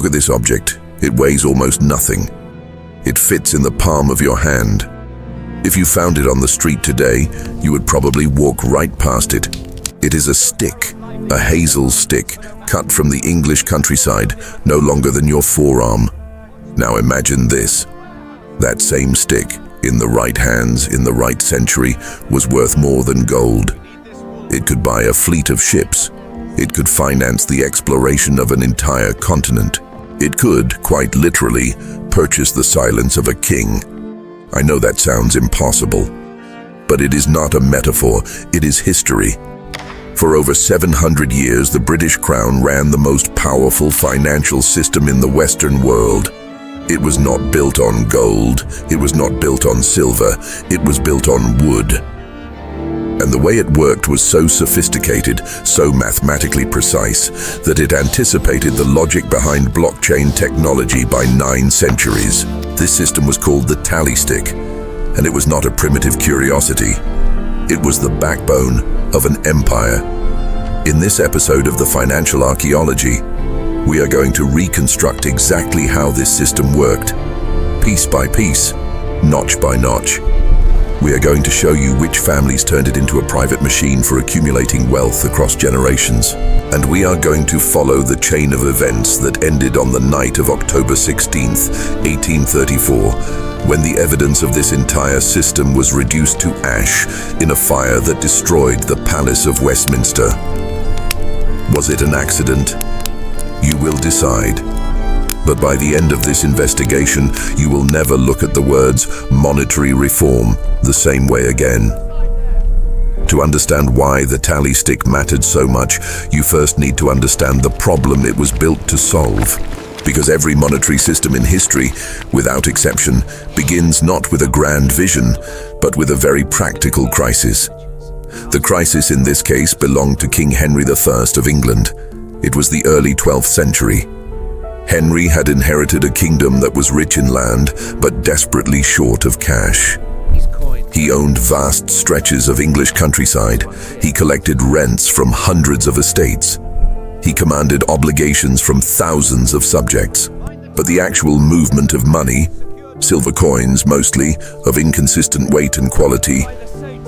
Look at this object. It weighs almost nothing. It fits in the palm of your hand. If you found it on the street today, you would probably walk right past it. It is a stick, a hazel stick, cut from the English countryside, no longer than your forearm. Now imagine this. That same stick, in the right hands, in the right century, was worth more than gold. It could buy a fleet of ships. It could finance the exploration of an entire continent. It could, quite literally, purchase the silence of a king. I know that sounds impossible, but it is not a metaphor, it is history. For over 700 years, the British Crown ran the most powerful financial system in the Western world. It was not built on gold, it was not built on silver, it was built on wood. And the way it worked was so sophisticated, so mathematically precise, that it anticipated the logic behind blockchain technology by 9 centuries. This system was called the Tally Stick, and it was not a primitive curiosity. It was the backbone of an empire. In this episode of the Financial Archaeology, we are going to reconstruct exactly how this system worked, piece by piece, notch by notch. We are going to show you which families turned it into a private machine for accumulating wealth across generations. And we are going to follow the chain of events that ended on the night of October 16th, 1834, when the evidence of this entire system was reduced to ash in a fire that destroyed the Palace of Westminster. Was it an accident? You will decide. But by the end of this investigation, you will never look at the words monetary reform the same way again. To understand why the tally stick mattered so much, you first need to understand the problem it was built to solve. Because every monetary system in history, without exception, begins not with a grand vision, but with a very practical crisis. The crisis in this case belonged to King Henry I of England. It was the early 12th century. Henry had inherited a kingdom that was rich in land, but desperately short of cash. He owned vast stretches of English countryside. He collected rents from hundreds of estates. He commanded obligations from thousands of subjects. But the actual movement of money, silver coins mostly, of inconsistent weight and quality,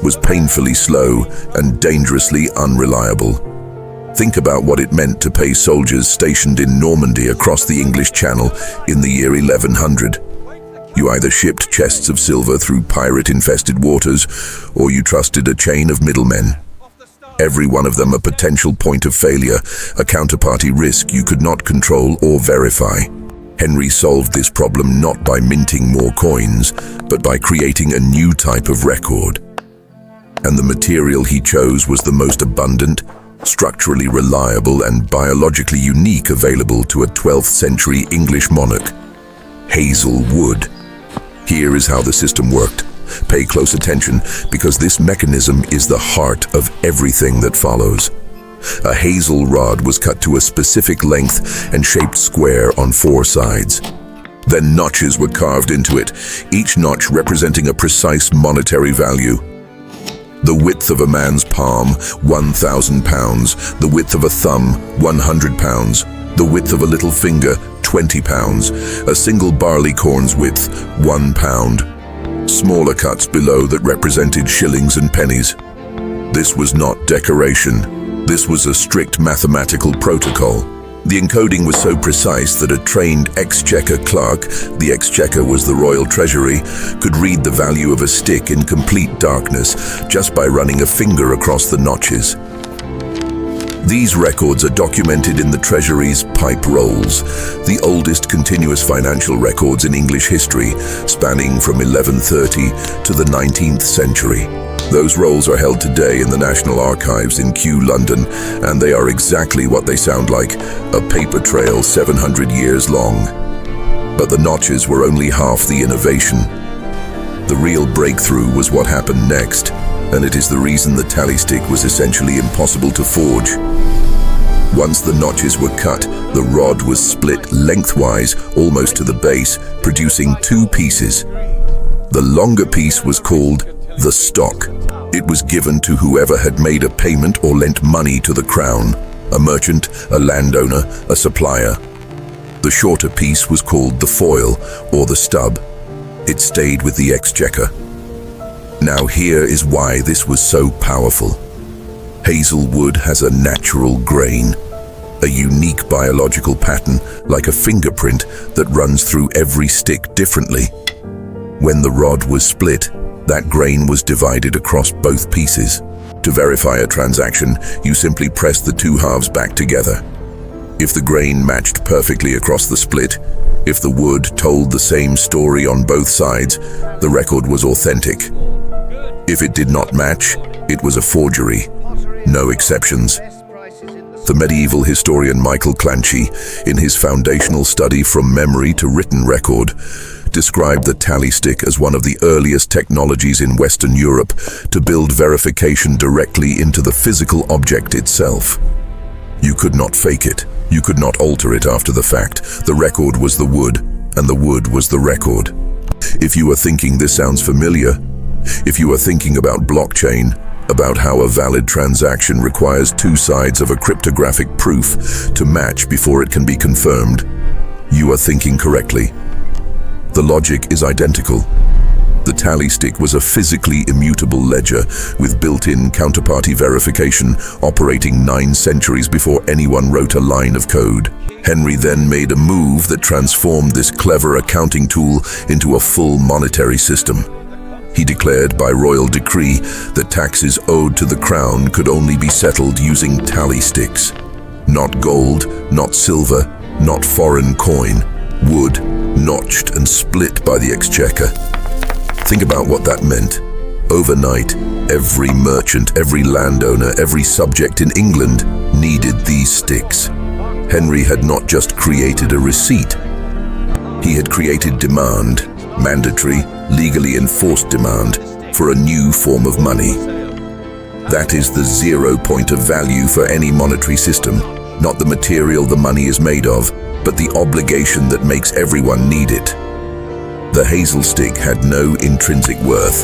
was painfully slow and dangerously unreliable. Think about what it meant to pay soldiers stationed in Normandy across the English Channel in the year 1100. You either shipped chests of silver through pirate-infested waters, or you trusted a chain of middlemen. Every one of them a potential point of failure, a counterparty risk you could not control or verify. Henry solved this problem not by minting more coins, but by creating a new type of record. And the material he chose was the most abundant, structurally reliable and biologically unique available to a 12th century English monarch: hazel wood. Here is how the system worked. Pay close attention, because this mechanism is the heart of everything that follows. A hazel rod was cut to a specific length and shaped square on 4 sides. Then notches were carved into it, each notch representing a precise monetary value. The width of a man's palm, 1,000 pounds. The width of a thumb, 100 pounds. The width of a little finger, 20 pounds. A single barley corn's width, 1 pound. Smaller cuts below that represented shillings and pennies. This was not decoration. This was a strict mathematical protocol. The encoding was so precise that a trained exchequer clerk, the exchequer was the royal treasury, could read the value of a stick in complete darkness just by running a finger across the notches. These records are documented in the Treasury's pipe rolls, the oldest continuous financial records in English history, spanning from 1130 to the 19th century. Those rolls are held today in the National Archives in Kew, London, and they are exactly what they sound like, a paper trail 700 years long. But the notches were only half the innovation. The real breakthrough was what happened next, and it is the reason the tally stick was essentially impossible to forge. Once the notches were cut, the rod was split lengthwise, almost to the base, producing 2 pieces. The longer piece was called the stock. It was given to whoever had made a payment or lent money to the crown, a merchant, a landowner, a supplier. The shorter piece was called the foil, or the stub. It stayed with the Exchequer. Now here is why this was so powerful. Hazelwood has a natural grain, a unique biological pattern like a fingerprint that runs through every stick differently. When the rod was split, that grain was divided across both pieces. To verify a transaction, you simply press the two halves back together. If the grain matched perfectly across the split, if the wood told the same story on both sides, the record was authentic. If it did not match, it was a forgery. No exceptions. The medieval historian Michael Clancy, in his foundational study From Memory to Written Record, described the tally stick as one of the earliest technologies in Western Europe to build verification directly into the physical object itself. You could not fake it. You could not alter it after the fact. The record was the wood, and the wood was the record. If you are thinking this sounds familiar, if you are thinking about blockchain, about how a valid transaction requires two sides of a cryptographic proof to match before it can be confirmed, you are thinking correctly. The logic is identical. The tally stick was a physically immutable ledger with built-in counterparty verification operating 9 centuries before anyone wrote a line of code. Henry then made a move that transformed this clever accounting tool into a full monetary system. He declared by royal decree that taxes owed to the crown could only be settled using tally sticks. Not gold, not silver, not foreign coin. Wood, notched and split by the Exchequer. Think about what that meant. Overnight, every merchant, every landowner, every subject in England needed these sticks. Henry had not just created a receipt. He had created demand, mandatory, legally enforced demand, for a new form of money. That is the 0 point of value for any monetary system, not the material the money is made of, but the obligation that makes everyone need it. The hazel stick had no intrinsic worth.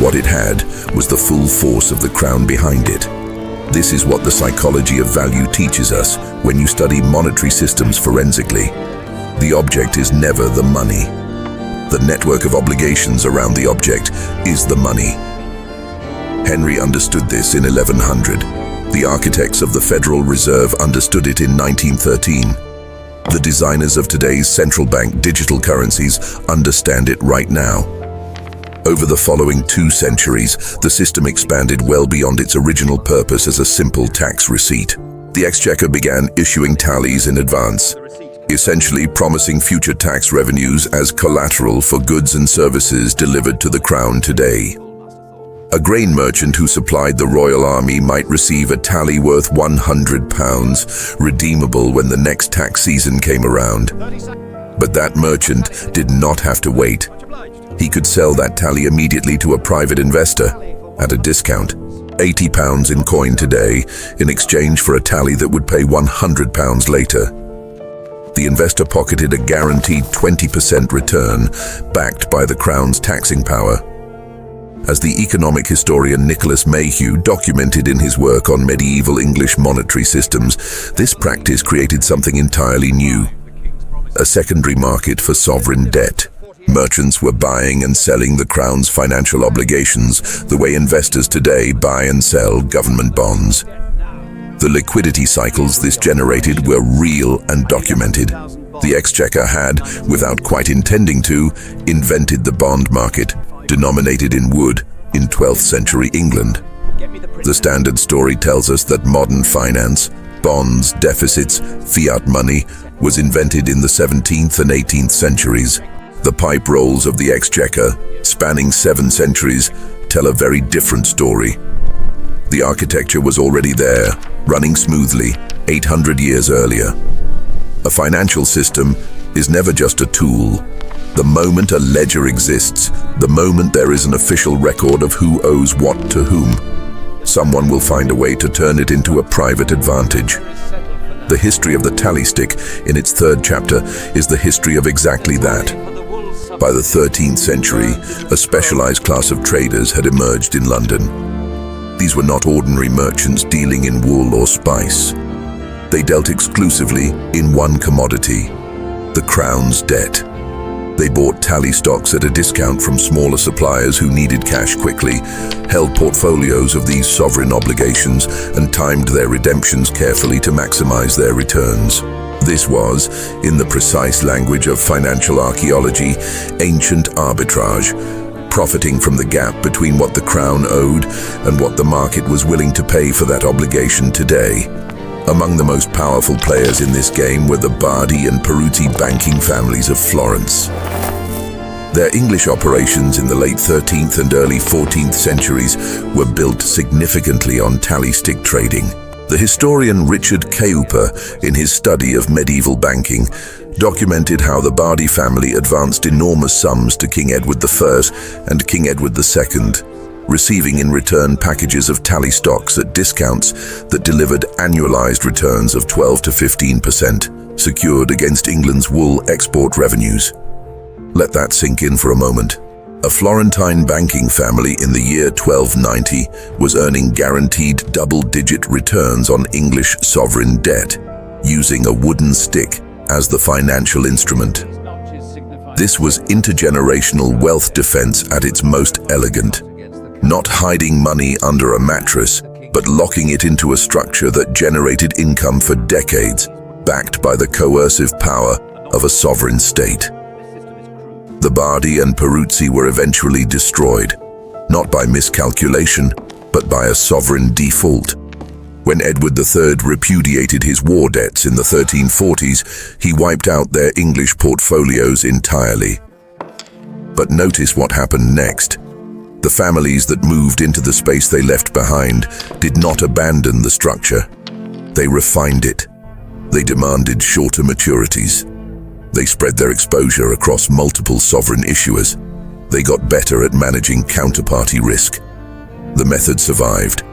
What it had was the full force of the crown behind it. This is what the psychology of value teaches us when you study monetary systems forensically. The object is never the money. The network of obligations around the object is the money. Henry understood this in 1100. The architects of the Federal Reserve understood it in 1913. The designers of today's central bank digital currencies understand it right now. Over the following 2 centuries, the system expanded well beyond its original purpose as a simple tax receipt. The Exchequer began issuing tallies in advance, essentially promising future tax revenues as collateral for goods and services delivered to the crown today. A grain merchant who supplied the royal army might receive a tally worth £100, redeemable when the next tax season came around. But that merchant did not have to wait. He could sell that tally immediately to a private investor at a discount, £80 in coin today, in exchange for a tally that would pay £100 later. The investor pocketed a guaranteed 20% return, backed by the crown's taxing power. As the economic historian Nicholas Mayhew documented in his work on medieval English monetary systems, this practice created something entirely new: a secondary market for sovereign debt. Merchants were buying and selling the crown's financial obligations the way investors today buy and sell government bonds. The liquidity cycles this generated were real and documented. The Exchequer had, without quite intending to, invented the bond market, denominated in wood, in 12th century England. The standard story tells us that modern finance, bonds, deficits, fiat money, was invented in the 17th and 18th centuries. The pipe rolls of the Exchequer, spanning 7 centuries, tell a very different story. The architecture was already there, running smoothly, 800 years earlier. A financial system is never just a tool. The moment a ledger exists, the moment there is an official record of who owes what to whom, someone will find a way to turn it into a private advantage. The history of the tally stick, in its 3rd chapter, is the history of exactly that. By the 13th century, a specialized class of traders had emerged in London. These were not ordinary merchants dealing in wool or spice. They dealt exclusively in one commodity: the Crown's debt. They bought tally stocks at a discount from smaller suppliers who needed cash quickly, held portfolios of these sovereign obligations, and timed their redemptions carefully to maximize their returns. This was, in the precise language of financial archaeology, ancient arbitrage, profiting from the gap between what the Crown owed and what the market was willing to pay for that obligation today. Among the most powerful players in this game were the Bardi and Peruzzi banking families of Florence. Their English operations in the late 13th and early 14th centuries were built significantly on tally stick trading. The historian Richard Cooper, in his study of medieval banking, documented how the Bardi family advanced enormous sums to King Edward I and King Edward II, receiving in return packages of tally stocks at discounts that delivered annualized returns of 12 to 15%, secured against England's wool export revenues. Let that sink in for a moment. A Florentine banking family in the year 1290 was earning guaranteed double-digit returns on English sovereign debt, using a wooden stick as the financial instrument. This was intergenerational wealth defense at its most elegant. Not hiding money under a mattress, but locking it into a structure that generated income for decades, backed by the coercive power of a sovereign state. The Bardi and Peruzzi were eventually destroyed, not by miscalculation, but by a sovereign default. When Edward III repudiated his war debts in the 1340s, he wiped out their English portfolios entirely. But notice what happened next. The families that moved into the space they left behind did not abandon the structure. They refined it. They demanded shorter maturities. They spread their exposure across multiple sovereign issuers. They got better at managing counterparty risk. The method survived.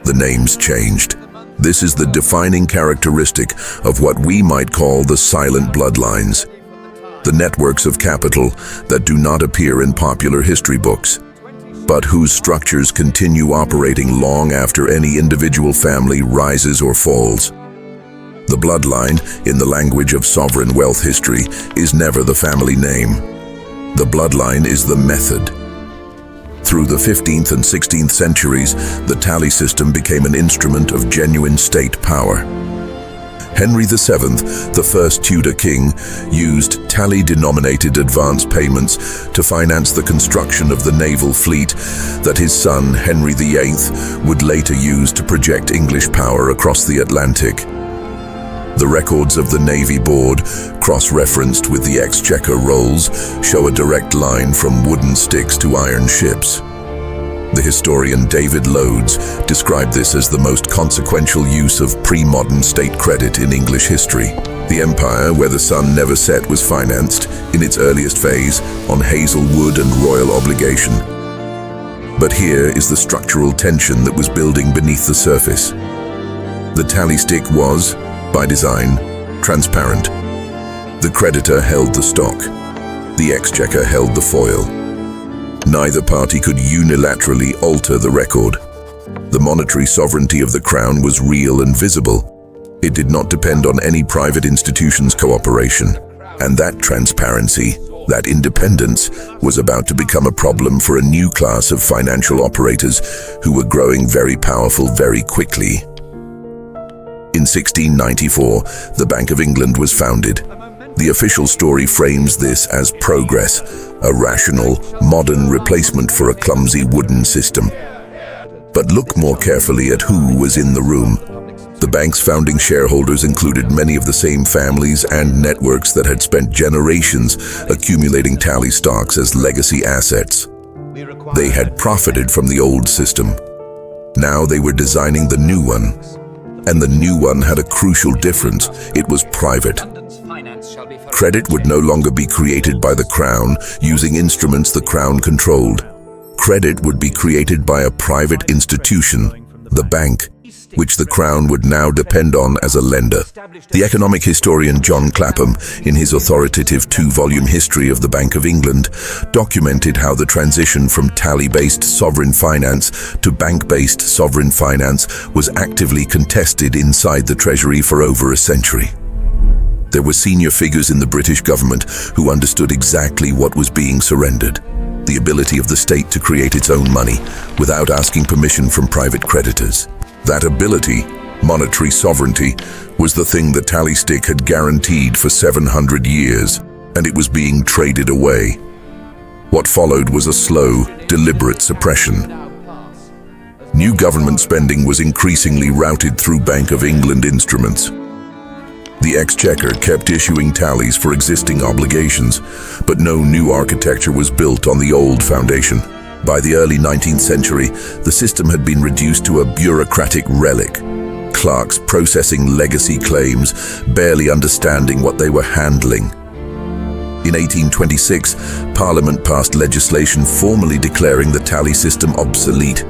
The names changed. This is the defining characteristic of what we might call the silent bloodlines, the networks of capital that do not appear in popular history books, but whose structures continue operating long after any individual family rises or falls. The bloodline, in the language of sovereign wealth history, is never the family name. The bloodline is the method. Through the 15th and 16th centuries, the tally system became an instrument of genuine state power. Henry VII, the first Tudor king, used tally-denominated advance payments to finance the construction of the naval fleet that his son, Henry VIII, would later use to project English power across the Atlantic. The records of the Navy Board, cross-referenced with the Exchequer rolls, show a direct line from wooden sticks to iron ships. The historian David Loades described this as the most consequential use of pre-modern state credit in English history. The empire, where the sun never set, was financed, in its earliest phase, on Hazelwood and royal obligation. But here is the structural tension that was building beneath the surface. The tally stick was, by design, transparent. The creditor held the stock. The exchequer held the foil. Neither party could unilaterally alter the record. The monetary sovereignty of the crown was real and visible. It did not depend on any private institution's cooperation. And that transparency, that independence, was about to become a problem for a new class of financial operators who were growing very powerful very quickly. In 1694, the Bank of England was founded. The official story frames this as progress, a rational, modern replacement for a clumsy wooden system. But look more carefully at who was in the room. The bank's founding shareholders included many of the same families and networks that had spent generations accumulating tally stocks as legacy assets. They had profited from the old system. Now they were designing the new one. And the new one had a crucial difference. It was private. Credit would no longer be created by the crown using instruments the crown controlled. Credit would be created by a private institution, the bank, which the crown would now depend on as a lender. The economic historian John Clapham, in his authoritative 2-volume history of the Bank of England, documented how the transition from tally-based sovereign finance to bank-based sovereign finance was actively contested inside the Treasury for over a century. There were senior figures in the British government who understood exactly what was being surrendered: the ability of the state to create its own money without asking permission from private creditors. That ability, monetary sovereignty, was the thing the Tally Stick had guaranteed for 700 years, and it was being traded away. What followed was a slow, deliberate suppression. New government spending was increasingly routed through Bank of England instruments. The Exchequer kept issuing tallies for existing obligations, but no new architecture was built on the old foundation. By the early 19th century, the system had been reduced to a bureaucratic relic. Clerks processing legacy claims, barely understanding what they were handling. In 1826, Parliament passed legislation formally declaring the tally system obsolete.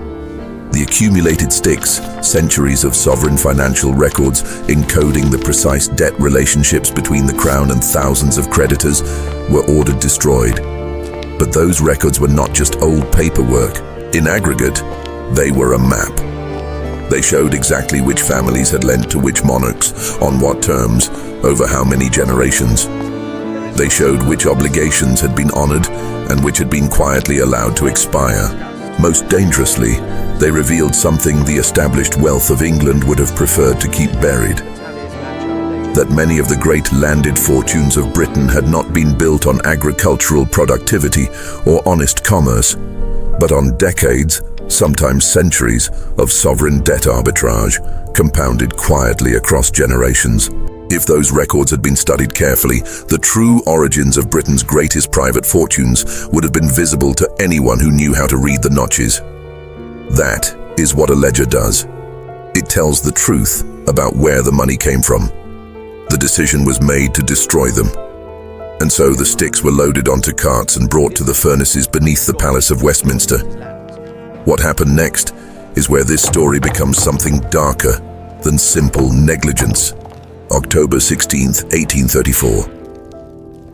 The accumulated sticks, centuries of sovereign financial records encoding the precise debt relationships between the Crown and thousands of creditors, were ordered destroyed. But those records were not just old paperwork. In aggregate, they were a map. They showed exactly which families had lent to which monarchs, on what terms, over how many generations. They showed which obligations had been honored and which had been quietly allowed to expire. Most dangerously, they revealed something the established wealth of England would have preferred to keep buried: that many of the great landed fortunes of Britain had not been built on agricultural productivity or honest commerce, but on decades, sometimes centuries, of sovereign debt arbitrage, compounded quietly across generations. If those records had been studied carefully, the true origins of Britain's greatest private fortunes would have been visible to anyone who knew how to read the notches. That is what a ledger does. It tells the truth about where the money came from. The decision was made to destroy them. And so the sticks were loaded onto carts and brought to the furnaces beneath the Palace of Westminster. What happened next is where this story becomes something darker than simple negligence. October 16, 1834.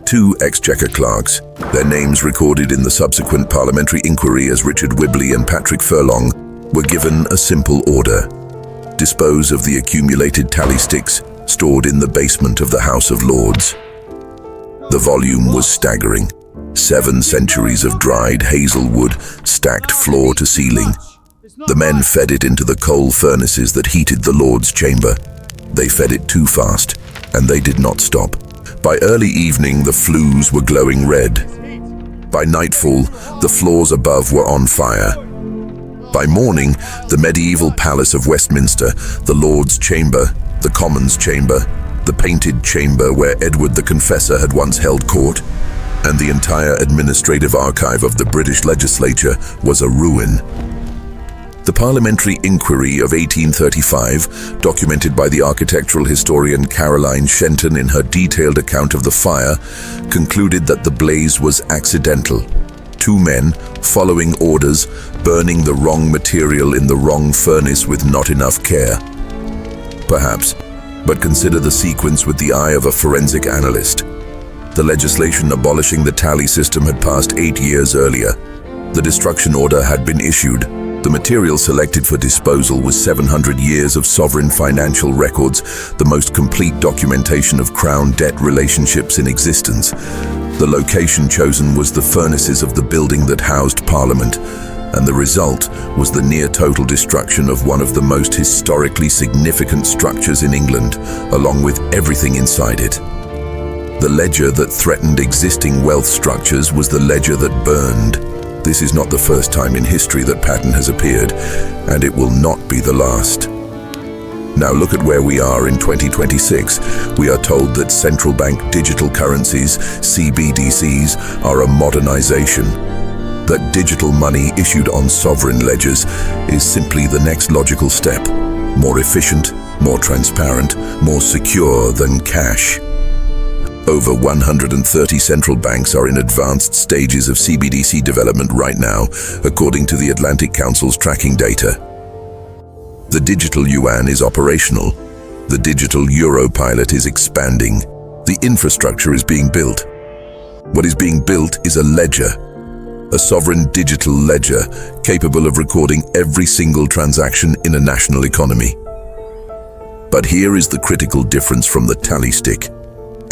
Two Exchequer clerks, their names recorded in the subsequent parliamentary inquiry as Richard Whibley and Patrick Furlong, were given a simple order: dispose of the accumulated tally sticks stored in the basement of the House of Lords. The volume was staggering. 7 centuries of dried hazelwood stacked floor to ceiling. The men fed it into the coal furnaces that heated the Lord's chamber. They fed it too fast, and they did not stop. By early evening, the flues were glowing red. By nightfall, the floors above were on fire. By morning, the medieval Palace of Westminster, the Lord's Chamber, the Commons' Chamber, the Painted Chamber where Edward the Confessor had once held court, and the entire administrative archive of the British legislature was a ruin. The parliamentary inquiry of 1835, documented by the architectural historian Caroline Shenton in her detailed account of the fire, concluded that the blaze was accidental. 2 men, following orders, burning the wrong material in the wrong furnace with not enough care. Perhaps, but consider the sequence with the eye of a forensic analyst. The legislation abolishing the tally system had passed 8 years earlier. The destruction order had been issued. The material selected for disposal was 700 years of sovereign financial records, the most complete documentation of crown debt relationships in existence. The location chosen was the furnaces of the building that housed Parliament, and the result was the near-total destruction of one of the most historically significant structures in England, along with everything inside it. The ledger that threatened existing wealth structures was the ledger that burned. This is not the first time in history that pattern has appeared, and it will not be the last. Now look at where we are in 2026. We are told that central bank digital currencies, CBDCs, are a modernization. That digital money issued on sovereign ledgers is simply the next logical step. More efficient, more transparent, more secure than cash. Over 130 central banks are in advanced stages of CBDC development right now, according to the Atlantic Council's tracking data. The digital yuan is operational. The digital euro pilot is expanding. The infrastructure is being built. What is being built is a ledger, a sovereign digital ledger capable of recording every single transaction in a national economy. But here is the critical difference from the tally stick.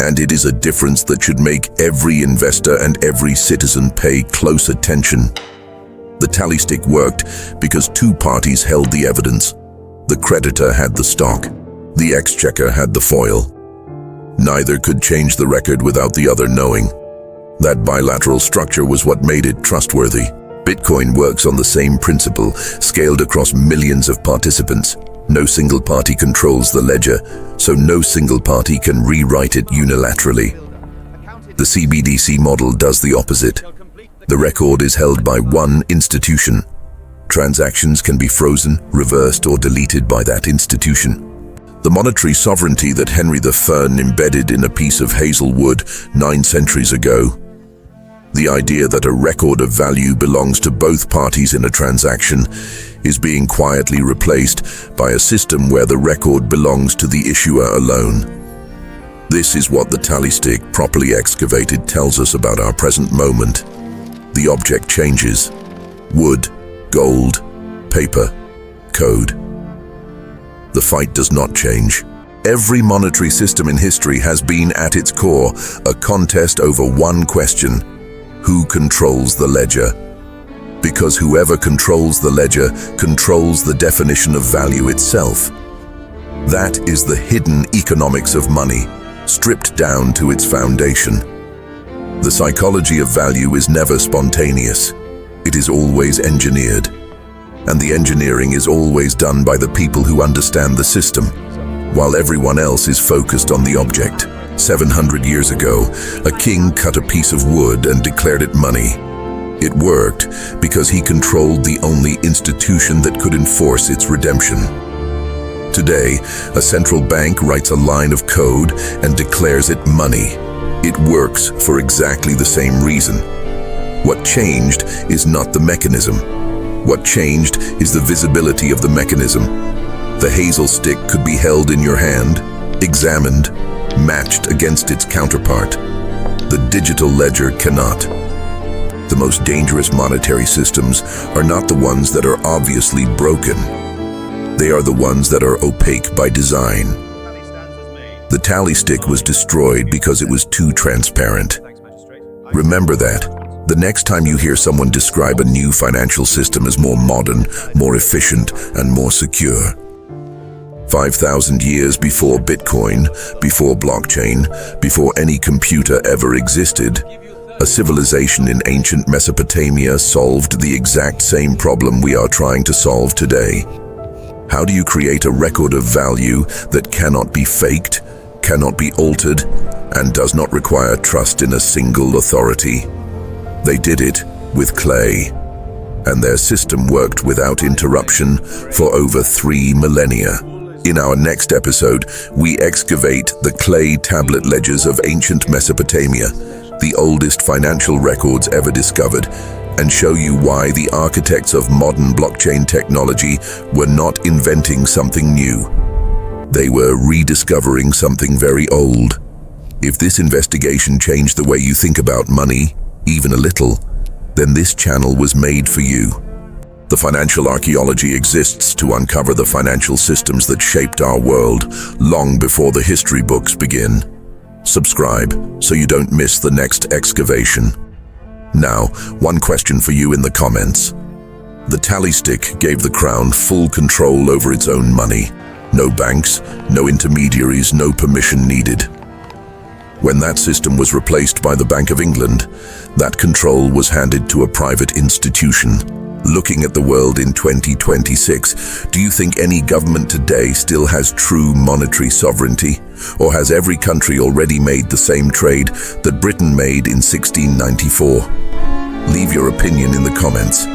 And it is a difference that should make every investor and every citizen pay close attention. The tally stick worked because two parties held the evidence. The creditor had the stock. The exchequer had the foil. Neither could change the record without the other knowing. That bilateral structure was what made it trustworthy. Bitcoin works on the same principle, scaled across millions of participants. No single party controls the ledger, so no single party can rewrite it unilaterally. The CBDC model does the opposite. The record is held by one institution. Transactions can be frozen, reversed, or deleted by that institution. The monetary sovereignty that Henry I embedded in a piece of hazelwood 9 centuries ago. The idea that a record of value belongs to both parties in a transaction is being quietly replaced by a system where the record belongs to the issuer alone. This is what the tally stick, properly excavated, tells us about our present moment. The object changes. Wood, gold, paper, code. The fight does not change. Every monetary system in history has been, at its core, a contest over one question: who controls the ledger? Because whoever controls the ledger controls the definition of value itself. That is the hidden economics of money, stripped down to its foundation. The psychology of value is never spontaneous. It is always engineered. And the engineering is always done by the people who understand the system, while everyone else is focused on the object. 700 years ago, a king cut a piece of wood and declared it money. It worked because he controlled the only institution that could enforce its redemption. Today, a central bank writes a line of code and declares it money. It works for exactly the same reason. What changed is not the mechanism. What changed is the visibility of the mechanism. The hazel stick could be held in your hand, examined, matched against its counterpart. The digital ledger cannot. The most dangerous monetary systems are not the ones that are obviously broken. They are the ones that are opaque by design. The tally stick was destroyed because it was too transparent. Remember that. The next time you hear someone describe a new financial system as more modern, more efficient, and more secure. 5,000 years before Bitcoin, before blockchain, before any computer ever existed, a civilization in ancient Mesopotamia solved the exact same problem we are trying to solve today. How do you create a record of value that cannot be faked, cannot be altered, and does not require trust in a single authority? They did it with clay, and their system worked without interruption for over 3 millennia. In our next episode, we excavate the clay tablet ledgers of ancient Mesopotamia, the oldest financial records ever discovered, and show you why the architects of modern blockchain technology were not inventing something new. They were rediscovering something very old. If this investigation changed the way you think about money, even a little, then this channel was made for you. The Financial Archaeology exists to uncover the financial systems that shaped our world long before the history books begin. Subscribe so you don't miss the next excavation. Now, one question for you in the comments. The tally stick gave the crown full control over its own money. No banks, no intermediaries, no permission needed. When that system was replaced by the Bank of England, that control was handed to a private institution. Looking at the world in 2026, do you think any government today still has true monetary sovereignty? Or has every country already made the same trade that Britain made in 1694? Leave your opinion in the comments.